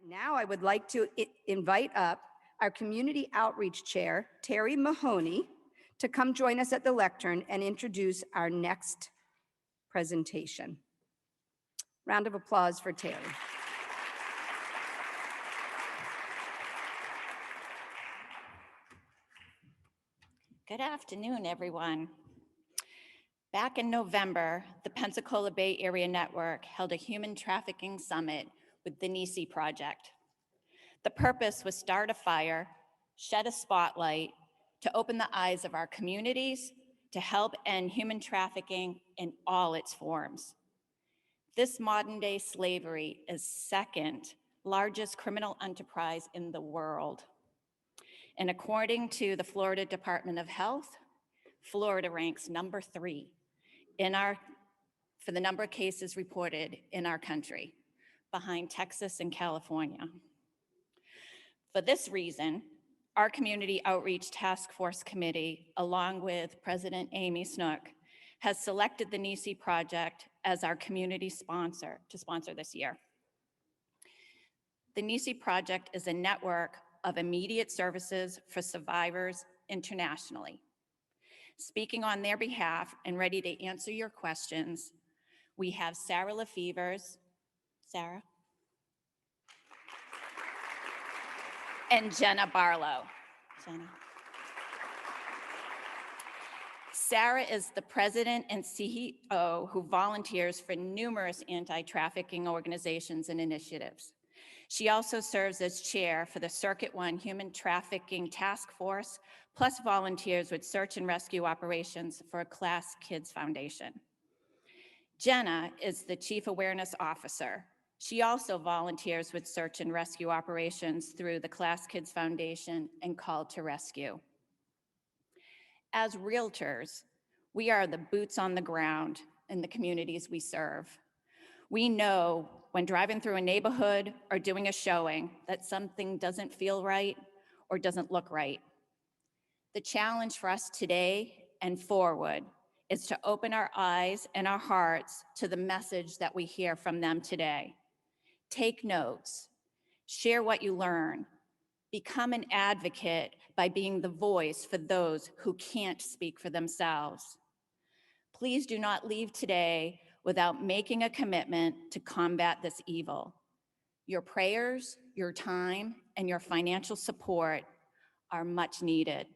Now I would like to invite up our Community Outreach Chair, Terry Mahoney, to come join us at the lectern and introduce our next presentation. Round of applause for Terry. Good afternoon, everyone. Back in November, the Pensacola Bay Area Network held a human trafficking summit with the Nissi Project. The purpose was start a fire, shed a spotlight, to open the eyes of our communities to help end human trafficking in all its forms. This modern-day slavery is second largest criminal enterprise in the world. And according to the Florida Department of Health, Florida ranks number 3 for the number of cases reported in our country, behind Texas and California. For this reason, our Community Outreach Task Force Committee, along with President Amy Snook, has selected the Nissi Project as our community sponsor to sponsor this year. The Nissi Project is a network of immediate services for survivors internationally. Speaking on their behalf and ready to answer your questions, we have Sarah Lefevers, Sarah, and Jenna Barlow. Jenna. Sarah is the president and CEO who volunteers for numerous anti-trafficking organizations and initiatives. She also serves as chair for the Circuit 1 Human Trafficking Task Force, plus volunteers with search and rescue operations for Class Kids Foundation. Jenna is the Chief Awareness Officer. She also volunteers with search and rescue operations through the Class Kids Foundation and Call to Rescue. As realtors, we are the boots on the ground in the communities we serve. We know when driving through a neighborhood or doing a showing that something doesn't feel right or doesn't look right. The challenge for us today and forward is to open our eyes and our hearts to the message that we hear from them today. Take notes, share what you learn, become an advocate by being the voice for those who can't speak for themselves. Please do not leave today without making a commitment to combat this evil. Your prayers, your time, and your financial support are much needed.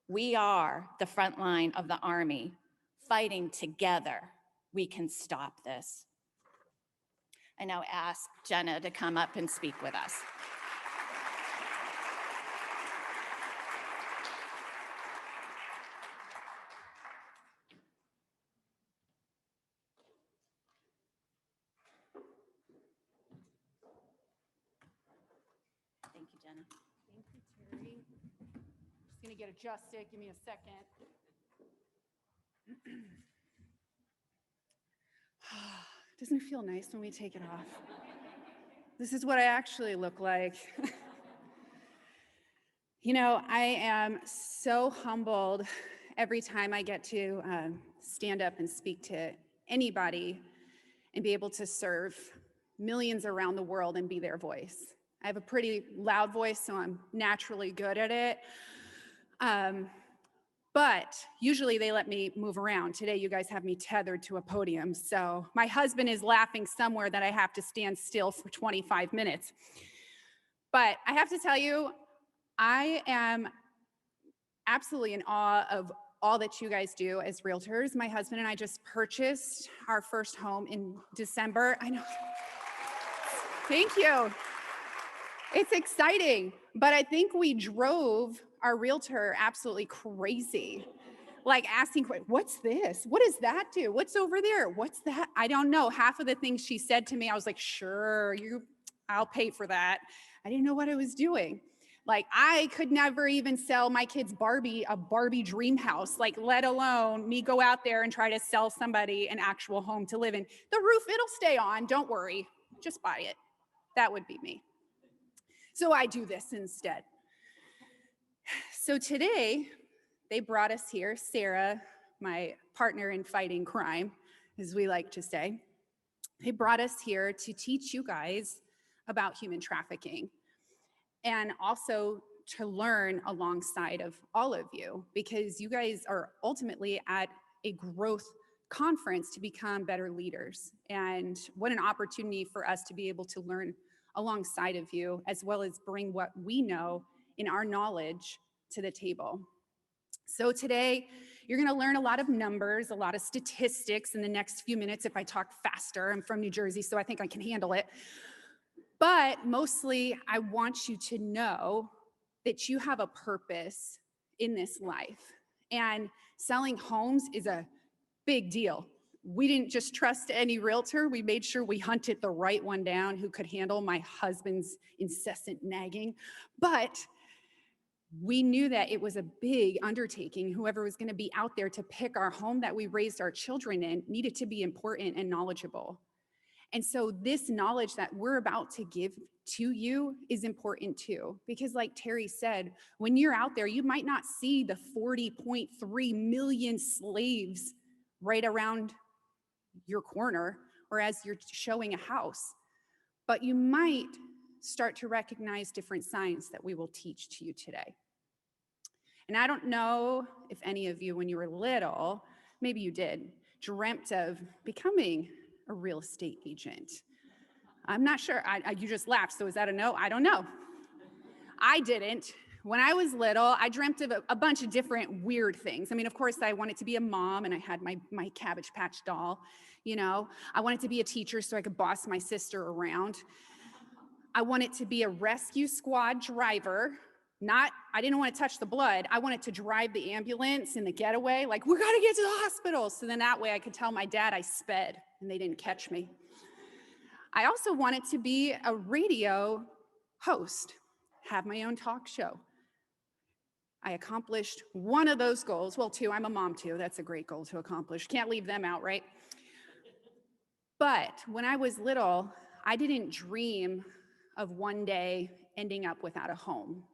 We are the front line of the Army. Fighting together, we can stop this. I now ask Jenna to come up and speak with us. Thank you, Jenna. Thank you, Terry. Just gonna get adjusted. Give me a second. Doesn't it feel nice when we take it off? This is what I actually look like. You know, I am so humbled every time I get to stand up and speak to anybody and be able to serve millions around the world and be their voice. I have a pretty loud voice, so I'm naturally good at it. But usually they let me move around. Today, you guys have me tethered to a podium. So my husband is laughing somewhere that I have to stand still for 25 minutes. But I have to tell you, I am absolutely in awe of all that you guys do as realtors. My husband and I just purchased our first home in December. I know. Thank you. It's exciting, but I think we drove our realtor absolutely crazy. Like asking, what's this? What does that do? What's over there? What's that? I don't know. Half of the things she said to me, I was like, sure, I'll pay for that. I didn't know what I was doing. Like I could never even sell my kids a Barbie dream house, like let alone me go out there and try to sell somebody an actual home to live in. The roof, it'll stay on, don't worry, just buy it. That would be me. So I do this instead. So today, they brought us here, Sarah, my partner in fighting crime, as we like to say. They brought us here to teach you guys about human trafficking, and also to learn alongside of all of you, because you guys are ultimately at a growth conference to become better leaders. And what an opportunity for us to be able to learn alongside of you, as well as bring what we know in our knowledge to the table. So today, you're gonna learn a lot of numbers, a lot of statistics in the next few minutes if I talk faster. I'm from New Jersey, so I think I can handle it. But mostly, I want you to know that you have a purpose in this life. And selling homes is a big deal. We didn't just trust any realtor. We made sure we hunted the right one down who could handle my husband's incessant nagging. But we knew that it was a big undertaking. Whoever was going to be out there to pick our home that we raised our children in needed to be important and knowledgeable. And so this knowledge that we're about to give to you is important too, because like Terry said, when you're out there, you might not see the 40.3 million slaves right around your corner or as you're showing a house, but you might start to recognize different signs that we will teach to you today. And I don't know if any of you, when you were little, maybe you did, dreamt of becoming a real estate agent. I'm not sure. You just laughed, so is that a no? I don't know. I didn't. When I was little, I dreamt of a bunch of different weird things. I mean, of course, I wanted to be a mom, and I had my Cabbage Patch doll. You know, I wanted to be a teacher so I could boss my sister around. I wanted to be a rescue squad driver. I didn't want to touch the blood. I wanted to drive the ambulance in the getaway, like, we gotta get to the hospital. So then that way I could tell my dad I sped and they didn't catch me. I also wanted to be a radio host, have my own talk show. I accomplished one of those goals. Well, two, I'm a mom too. That's a great goal to accomplish. Can't leave them out, right? But when I was little, I didn't dream of one day ending up without a home.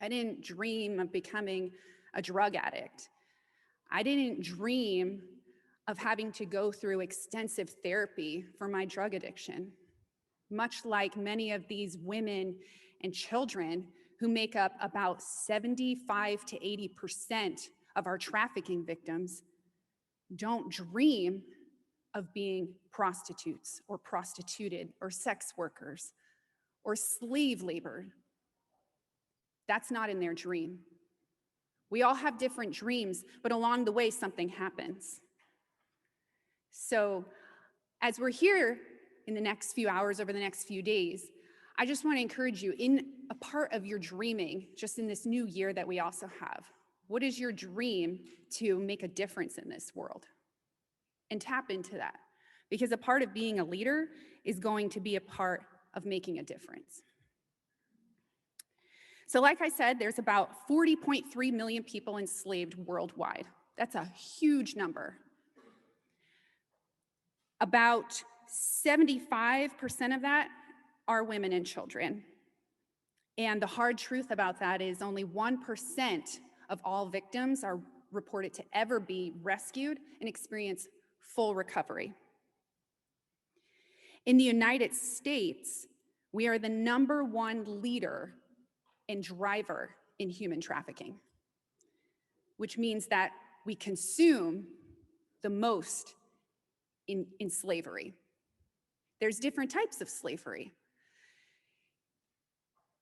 I didn't dream of becoming a drug addict. I didn't dream of having to go through extensive therapy for my drug addiction, much like many of these women and children who make up about 75 to 80% of our trafficking victims don't dream of being prostitutes or prostituted or sex workers or slave labor. That's not in their dream. We all have different dreams, but along the way, something happens. So as we're here in the next few hours, over the next few days, I just want to encourage you in a part of your dreaming, just in this new year that we also have. What is your dream to make a difference in this world? And tap into that, because a part of being a leader is going to be a part of making a difference. So like I said, there's about 40.3 million people enslaved worldwide. That's a huge number. About 75% of that are women and children. And the hard truth about that is only 1% of all victims are reported to ever be rescued and experience full recovery. In the United States, we are the #1 leader and driver in human trafficking, which means that we consume the most in slavery. There's different types of slavery.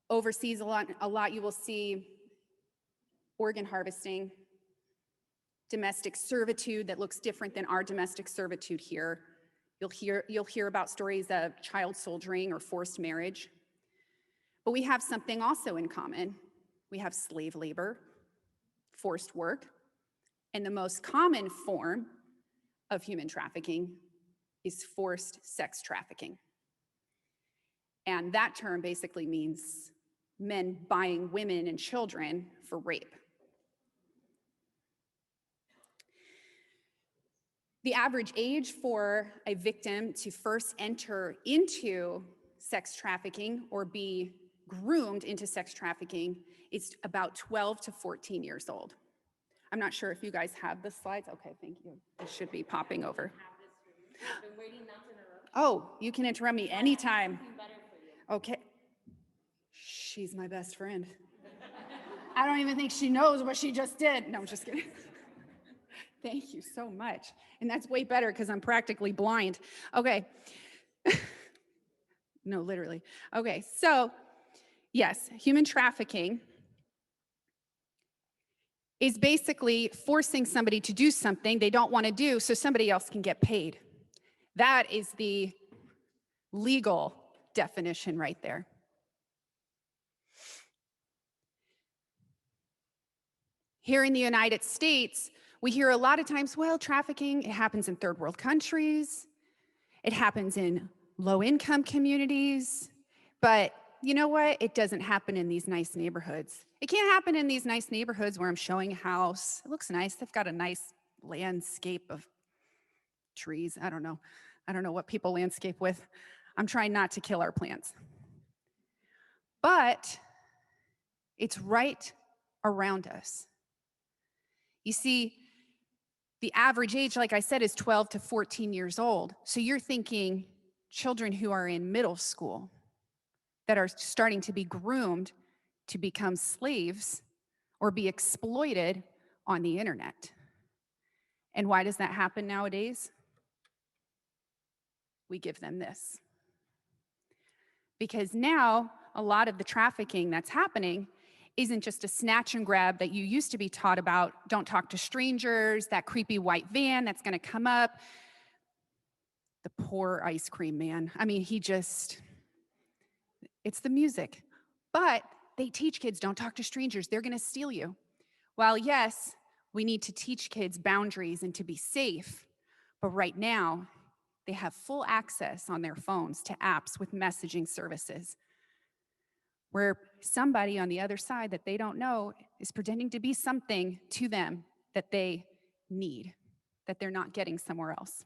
Overseas, a lot you will see organ harvesting, domestic servitude that looks different than our domestic servitude here. You'll hear about stories of child soldiering or forced marriage. But we have something also in common. We have slave labor, forced work, and the most common form of human trafficking is forced sex trafficking. And that term basically means men buying women and children for rape. The average age for a victim to first enter into sex trafficking or be groomed into sex trafficking is about 12 to 14 years old. I'm not sure if you guys have the slides. Okay, thank you. It should be popping over. I've been waiting not to interrupt. Oh, you can interrupt me anytime. Something better for you. Okay. She's my best friend. I don't even think she knows what she just did. No, I'm just kidding. Thank you so much. And that's way better because I'm practically blind. Okay. No, literally. Okay, so yes, human trafficking is basically forcing somebody to do something they don't want to do so somebody else can get paid. That is the legal definition right there. Here in the United States, we hear a lot of times, well, trafficking, it happens in third world countries, it happens in low-income communities, but you know what? It doesn't happen in these nice neighborhoods. It can't happen in these nice neighborhoods where I'm showing a house. It looks nice. They've got a nice landscape of trees. I don't know what people landscape with. I'm trying not to kill our plants. But it's right around us. You see, the average age, like I said, is 12 to 14 years old. So you're thinking children who are in middle school that are starting to be groomed to become slaves or be exploited on the internet. And why does that happen nowadays? We give them this. Because now a lot of the trafficking that's happening isn't just a snatch and grab that you used to be taught about. Don't talk to strangers, that creepy white van that's going to come up. The poor ice cream man. I mean, it's the music. But they teach kids, don't talk to strangers. They're going to steal you. While yes, we need to teach kids boundaries and to be safe. But right now, they have full access on their phones to apps with messaging services where somebody on the other side that they don't know is pretending to be something to them that they need, that they're not getting somewhere else.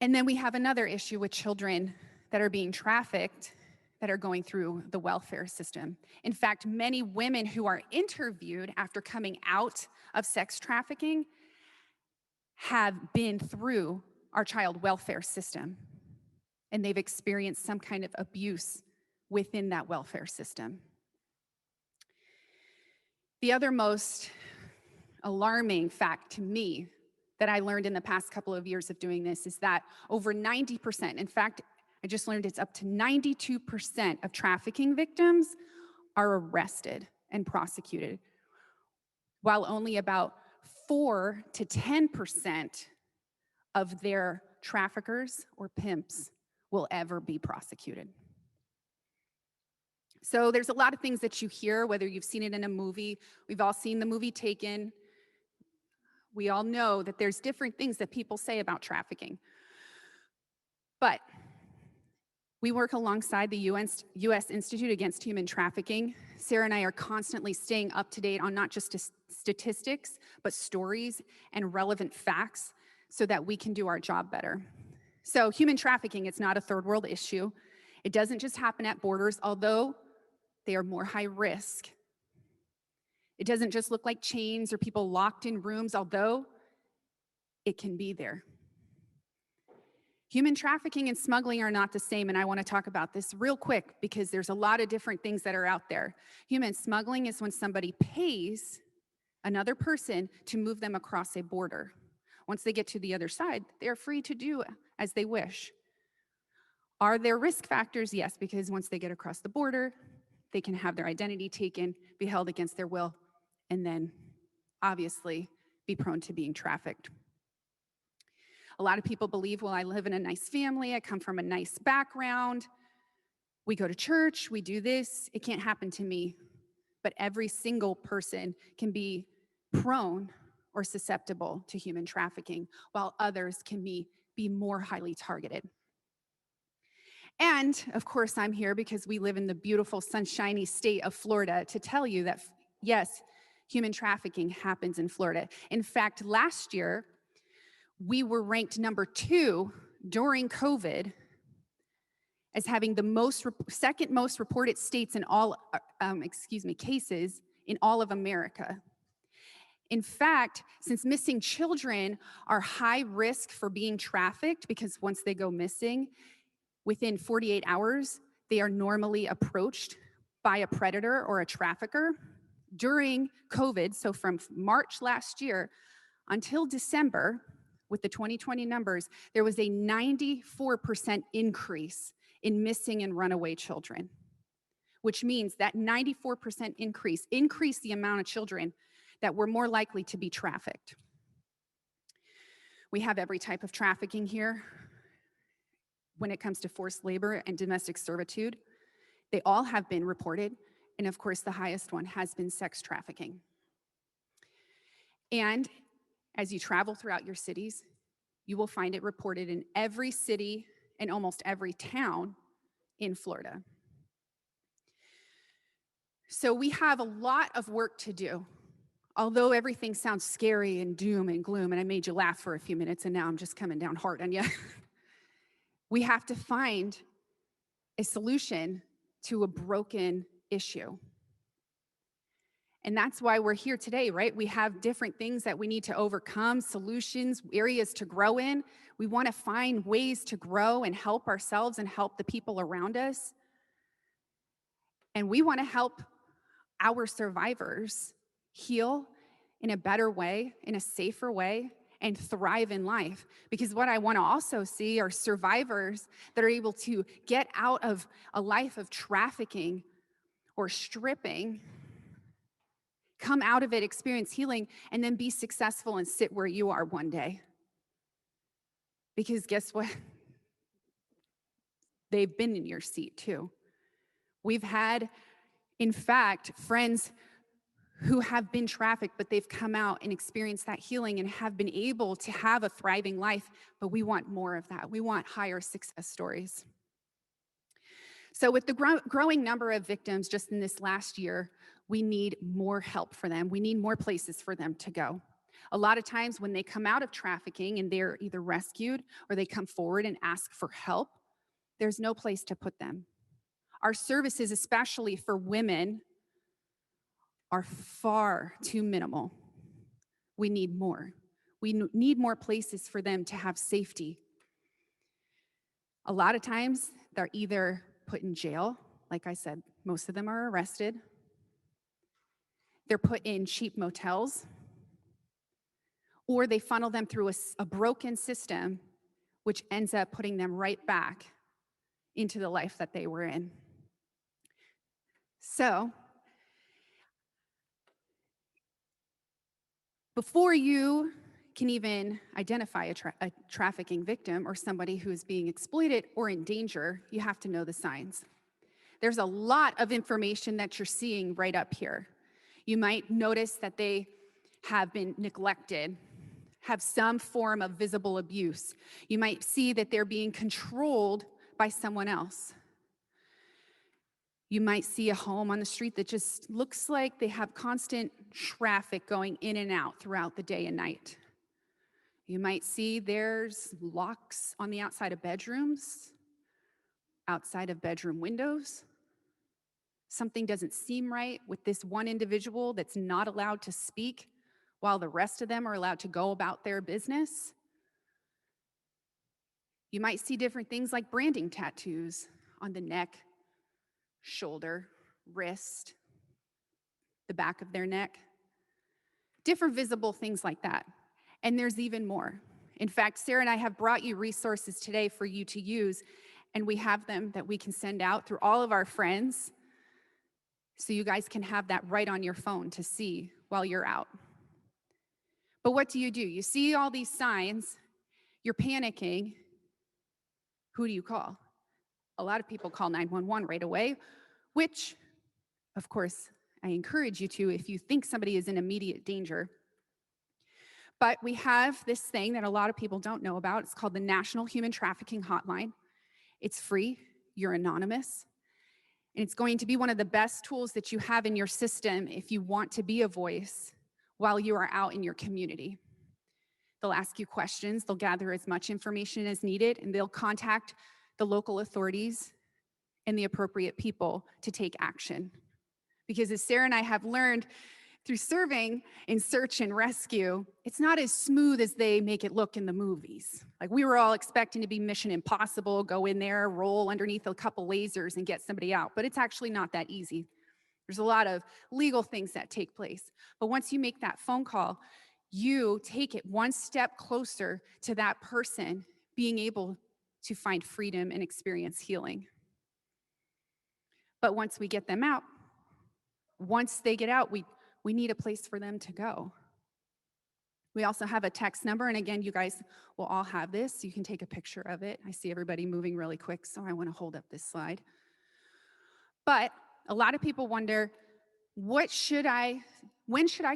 And then we have another issue with children that are being trafficked that are going through the welfare system. In fact, many women who are interviewed after coming out of sex trafficking have been through our child welfare system, and they've experienced some kind of abuse within that welfare system. The other most alarming fact to me that I learned in the past couple of years of doing this is that over 90%, in fact, I just learned it's up to 92% of trafficking victims are arrested and prosecuted, while only about 4 to 10% of their traffickers or pimps will ever be prosecuted. So there's a lot of things that you hear, whether you've seen it in a movie. We've all seen the movie Taken. We all know that there's different things that people say about trafficking. But we work alongside the U.S. Institute Against Human Trafficking. Sarah and I are constantly staying up to date on not just statistics, but stories and relevant facts so that we can do our job better. So human trafficking is not a third world issue. It doesn't just happen at borders, although they are more high risk. It doesn't just look like chains or people locked in rooms, although it can be there. Human trafficking and smuggling are not the same, and I want to talk about this real quick because there's a lot of different things that are out there. Human smuggling is when somebody pays another person to move them across a border. Once they get to the other side, they're free to do as they wish. Are there risk factors? Yes, because once they get across the border, they can have their identity taken, be held against their will, and then obviously be prone to being trafficked. A lot of people believe, well, I live in a nice family, I come from a nice background, we go to church, we do this, it can't happen to me. But every single person can be prone or susceptible to human trafficking, while others can be more highly targeted. And of course, I'm here because we live in the beautiful, sunshiny state of Florida to tell you that, yes, human trafficking happens in Florida. In fact, last year, we were ranked number 2 during COVID as having the second most reported states in all, cases in all of America. In fact, since missing children are high risk for being trafficked because once they go missing, within 48 hours, they are normally approached by a predator or a trafficker. During COVID, so from March last year until December, with the 2020 numbers, there was a 94% increase in missing and runaway children, which means that 94% increased the amount of children that were more likely to be trafficked. We have every type of trafficking here. When it comes to forced labor and domestic servitude, they all have been reported. And of course, the highest one has been sex trafficking. And as you travel throughout your cities, you will find it reported in every city and almost every town in Florida. So we have a lot of work to do. Although everything sounds scary and doom and gloom, and I made you laugh for a few minutes, and now I'm just coming down hard on you. We have to find a solution to a broken issue. And that's why we're here today, right? We have different things that we need to overcome, solutions, areas to grow in. We want to find ways to grow and help ourselves and help the people around us. And we want to help our survivors heal in a better way, in a safer way, and thrive in life. Because what I want to also see are survivors that are able to get out of a life of trafficking or stripping, come out of it, experience healing, and then be successful and sit where you are one day. Because guess what? They've been in your seat too. We've had, in fact, friends who have been trafficked, but they've come out and experienced that healing and have been able to have a thriving life, but we want more of that. We want higher success stories. So with the growing number of victims just in this last year, we need more help for them. We need more places for them to go. A lot of times when they come out of trafficking and they're either rescued or they come forward and ask for help, there's no place to put them. Our services, especially for women, are far too minimal. We need more. We need more places for them to have safety. A lot of times, they're either put in jail, like I said, most of them are arrested. They're put in cheap motels, or they funnel them through a broken system, which ends up putting them right back into the life that they were in. So, before you can even identify a trafficking victim or somebody who is being exploited or in danger, you have to know the signs. There's a lot of information that you're seeing right up here. You might notice that they have been neglected, have some form of visible abuse. You might see that they're being controlled by someone else. You might see a home on the street that just looks like they have constant traffic going in and out throughout the day and night. You might see there's locks on the outside of bedrooms, outside of bedroom windows. Something doesn't seem right with this one individual that's not allowed to speak while the rest of them are allowed to go about their business. You might see different things like branding tattoos on the neck, shoulder, wrist, the back of their neck. Different visible things like that. And there's even more. In fact, Sarah and I have brought you resources today for you to use, and we have them that we can send out through all of our friends so you guys can have that right on your phone to see while you're out. But what do? You see all these signs, you're panicking. Who do you call? A lot of people call 911 right away, which, of course, I encourage you to if you think somebody is in immediate danger. But we have this thing that a lot of people don't know about. It's called the National Human Trafficking Hotline. It's free. You're anonymous. And it's going to be one of the best tools that you have in your system if you want to be a voice while you are out in your community. They'll ask you questions. They'll gather as much information as needed, and they'll contact the local authorities and the appropriate people to take action. Because as Sarah and I have learned, through serving in search and rescue, it's not as smooth as they make it look in the movies. Like we were all expecting to be Mission Impossible, go in there, roll underneath a couple lasers and get somebody out, but it's actually not that easy. There's a lot of legal things that take place. But once you make that phone call, you take it one step closer to that person being able to find freedom and experience healing. But once we get them out, once they get out, we need a place for them to go. We also have a text number, and again, you guys will all have this. You can take a picture of it. I see everybody moving really quick, so I want to hold up this slide. But a lot of people wonder, when should I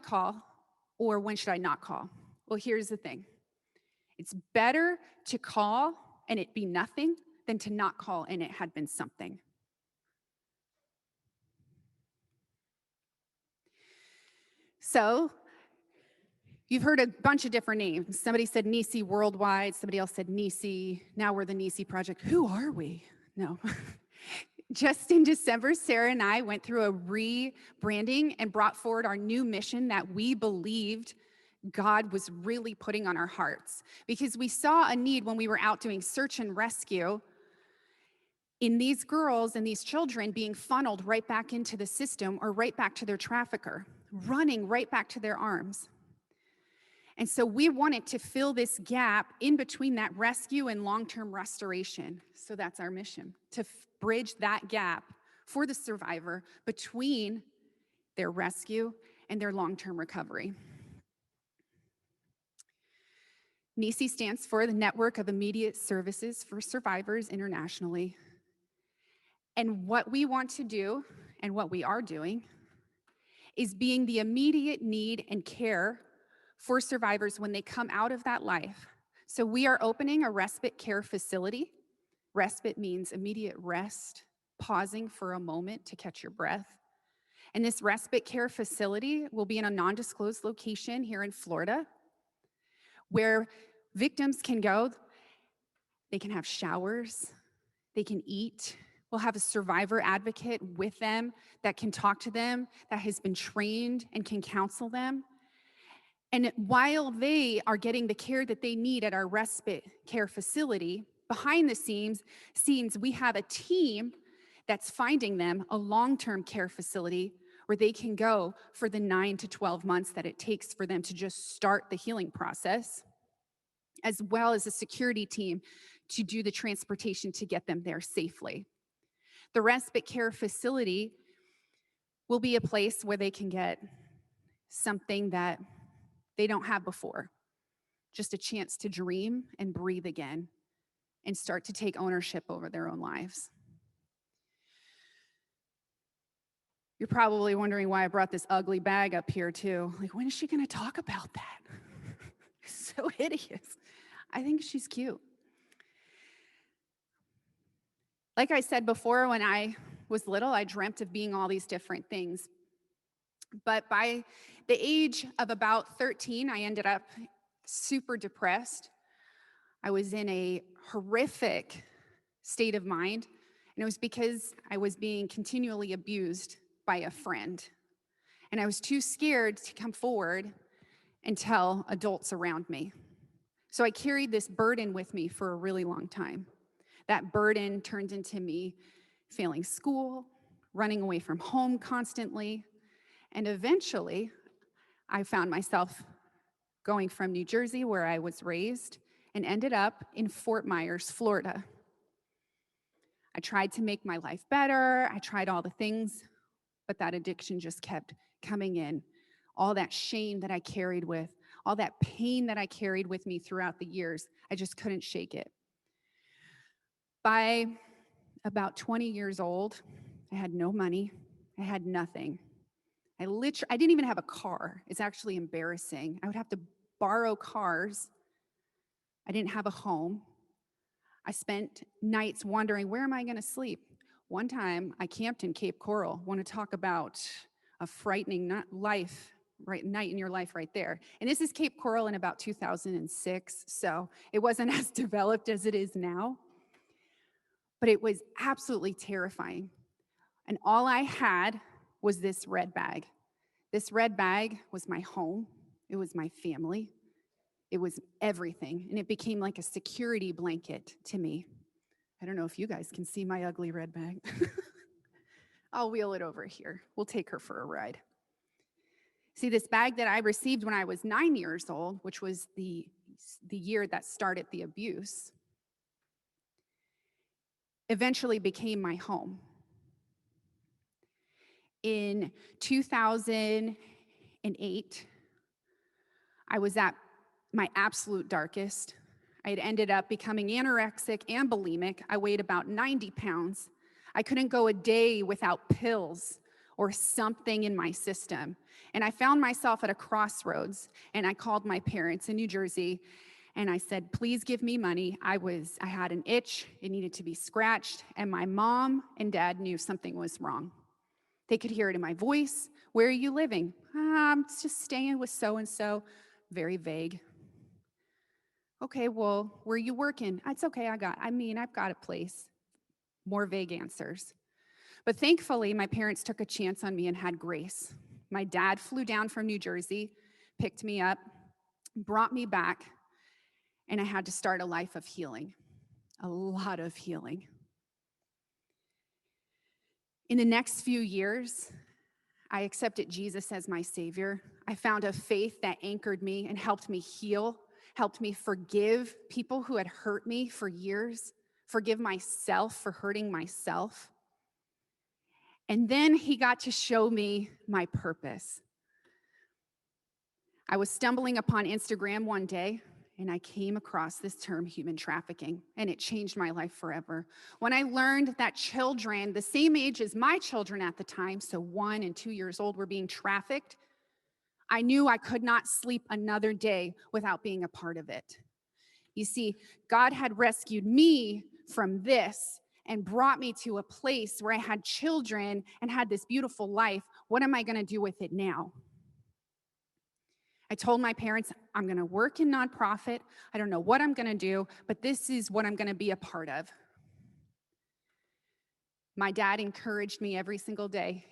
call, or when should I not call? Well, here's the thing. It's better to call and it be nothing than to not call and it had been something. So, you've heard a bunch of different names. Somebody said Nissi Worldwide. Somebody else said Nissi. Now we're the Nissi Project. Who are we? No. Just in December, Sarah and I went through a rebranding and brought forward our new mission that we believed God was really putting on our hearts. Because we saw a need when we were out doing search and rescue in these girls and these children being funneled right back into the system or right back to their trafficker, running right back to their arms. And so we wanted to fill this gap in between that rescue and long-term restoration. So that's our mission, to bridge that gap for the survivor between their rescue and their long-term recovery. Nissi stands for the Network of Immediate Services for Survivors Internationally. And what we want to do, and what we are doing, is being the immediate need and care for survivors when they come out of that life. So we are opening a respite care facility. Respite means immediate rest, pausing for a moment to catch your breath. And this respite care facility will be in a non-disclosed location here in Florida, where victims can go. They can have showers, they can eat. We'll have a survivor advocate with them that can talk to them, that has been trained and can counsel them. And while they are getting the care that they need at our respite care facility, behind the scenes, we have a team that's finding them a long-term care facility where they can go for the 9 to 12 months that it takes for them to just start the healing process, as well as a security team to do the transportation to get them there safely. The respite care facility will be a place where they can get something that they don't have before, just a chance to dream and breathe again and start to take ownership over their own lives. You're probably wondering why I brought this ugly bag up here too. Like, when is she going to talk about that? So hideous. I think she's cute. Like I said before, when I was little, I dreamt of being all these different things. But by the age of about 13, I ended up super depressed. I was in a horrific state of mind, and it was because I was being continually abused by a friend. And I was too scared to come forward and tell adults around me. So I carried this burden with me for a really long time. That burden turned into me failing school, running away from home constantly, and eventually I found myself going from New Jersey, where I was raised, and ended up in Fort Myers, Florida. I tried to make my life better. I tried all the things, but that addiction just kept coming in. All that shame that I carried with, all that pain that I carried with me throughout the years, I just couldn't shake it. By about 20 years old, I had no money. I had nothing. I didn't even have a car. It's actually embarrassing. I would have to borrow cars. I didn't have a home. I spent nights wondering, where am I going to sleep? One time, I camped in Cape Coral. Want to talk about a frightening night in your life right there. And this is Cape Coral in about 2006, so it wasn't as developed as it is now. But it was absolutely terrifying. And all I had was this red bag. This red bag was my home. It was my family. It was everything. And it became like a security blanket to me. I don't know if you guys can see my ugly red bag. I'll wheel it over here. We'll take her for a ride. See, this bag that I received when I was 9 years old, which was the year that started the abuse, eventually became my home. In 2008, I was at my absolute darkest. I had ended up becoming anorexic and bulimic. I weighed about 90 pounds. I couldn't go a day without pills or something in my system. And I found myself at a crossroads, and I called my parents in New Jersey, and I said, please give me money. I had an itch, it needed to be scratched, and my mom and dad knew something was wrong. They could hear it in my voice. Where are you living? I'm just staying with so-and-so. Very vague. Okay, well, where are you working? It's okay, I've got a place. More vague answers. But thankfully, my parents took a chance on me and had grace. My dad flew down from New Jersey, picked me up, brought me back, and I had to start a life of healing, a lot of healing. In the next few years, I accepted Jesus as my Savior. I found a faith that anchored me and helped me heal, helped me forgive people who had hurt me for years, forgive myself for hurting myself. And then he got to show me my purpose. I was stumbling upon Instagram one day, and I came across this term, human trafficking, and it changed my life forever. When I learned that children, the same age as my children at the time, so 1 and 2 years old, were being trafficked, I knew I could not sleep another day without being a part of it. You see, God had rescued me from this and brought me to a place where I had children and had this beautiful life. What am I going to do with it now? I told my parents, I'm going to work in nonprofit. I don't know what I'm going to do, but this is what I'm going to be a part of. My dad encouraged me every single day.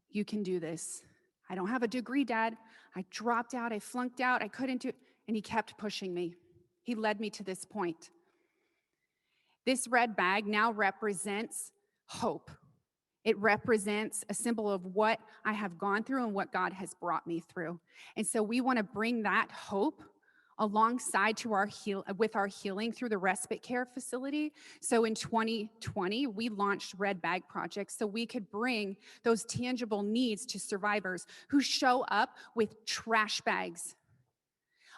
You can do this. I don't have a degree, Dad. I dropped out. I flunked out. I couldn't do it. And he kept pushing me. He led me to this point. This red bag now represents hope. It represents a symbol of what I have gone through and what God has brought me through. And so we want to bring that hope alongside to with our healing through the respite care facility. So in 2020, we launched Red Bag Project so we could bring those tangible needs to survivors who show up with trash bags.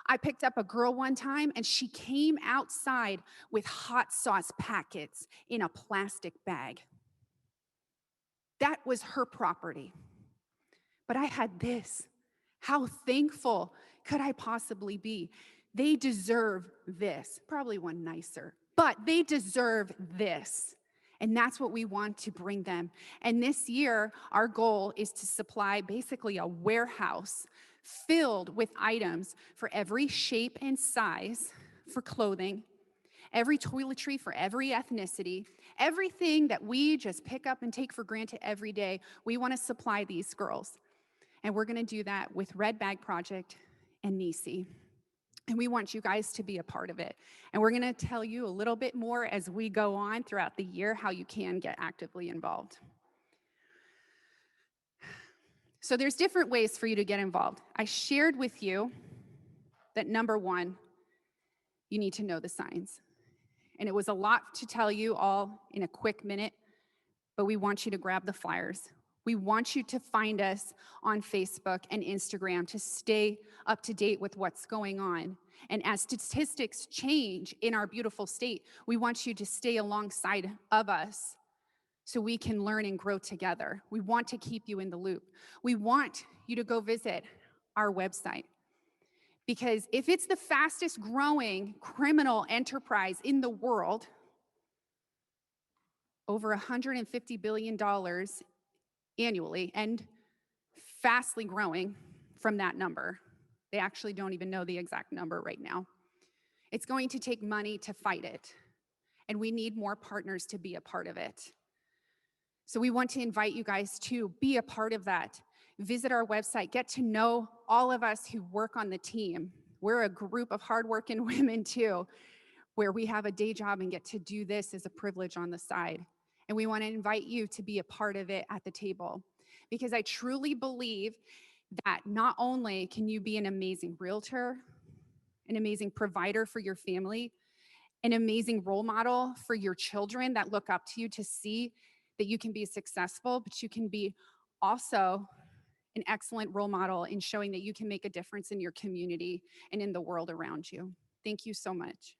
I picked up a girl one time, and she came outside with hot sauce packets in a plastic bag. That was her property. But I had this. How thankful could I possibly be? They deserve this. Probably one nicer, but they deserve this. And that's what we want to bring them. And this year, our goal is to supply basically a warehouse filled with items for every shape and size for clothing, every toiletry for every ethnicity, everything that we just pick up and take for granted every day. We want to supply these girls. And we're going to do that with Red Bag Project and Nissi. And we want you guys to be a part of it. And we're going to tell you a little bit more as we go on throughout the year how you can get actively involved. So there's different ways for you to get involved. I shared with you that number one, you need to know the signs. And it was a lot to tell you all in a quick minute, but we want you to grab the flyers. We want you to find us on Facebook and Instagram to stay up to date with what's going on. And as statistics change in our beautiful state, we want you to stay alongside of us so we can learn and grow together. We want to keep you in the loop. We want you to go visit our website. Because if it's the fastest growing criminal enterprise in the world, over $150 billion annually, and fastly growing from that number. They actually don't even know the exact number right now. It's going to take money to fight it, and we need more partners to be a part of it. So we want to invite you guys to be a part of that. Visit our website, get to know all of us who work on the team. We're a group of hardworking women too, where we have a day job and get to do this as a privilege on the side. And we want to invite you to be a part of it at the table, because I truly believe that not only can you be an amazing realtor, an amazing provider for your family, an amazing role model for your children that look up to you to see that you can be successful, but you can be also an excellent role model in showing that you can make a difference in your community and in the world around you. Thank you so much.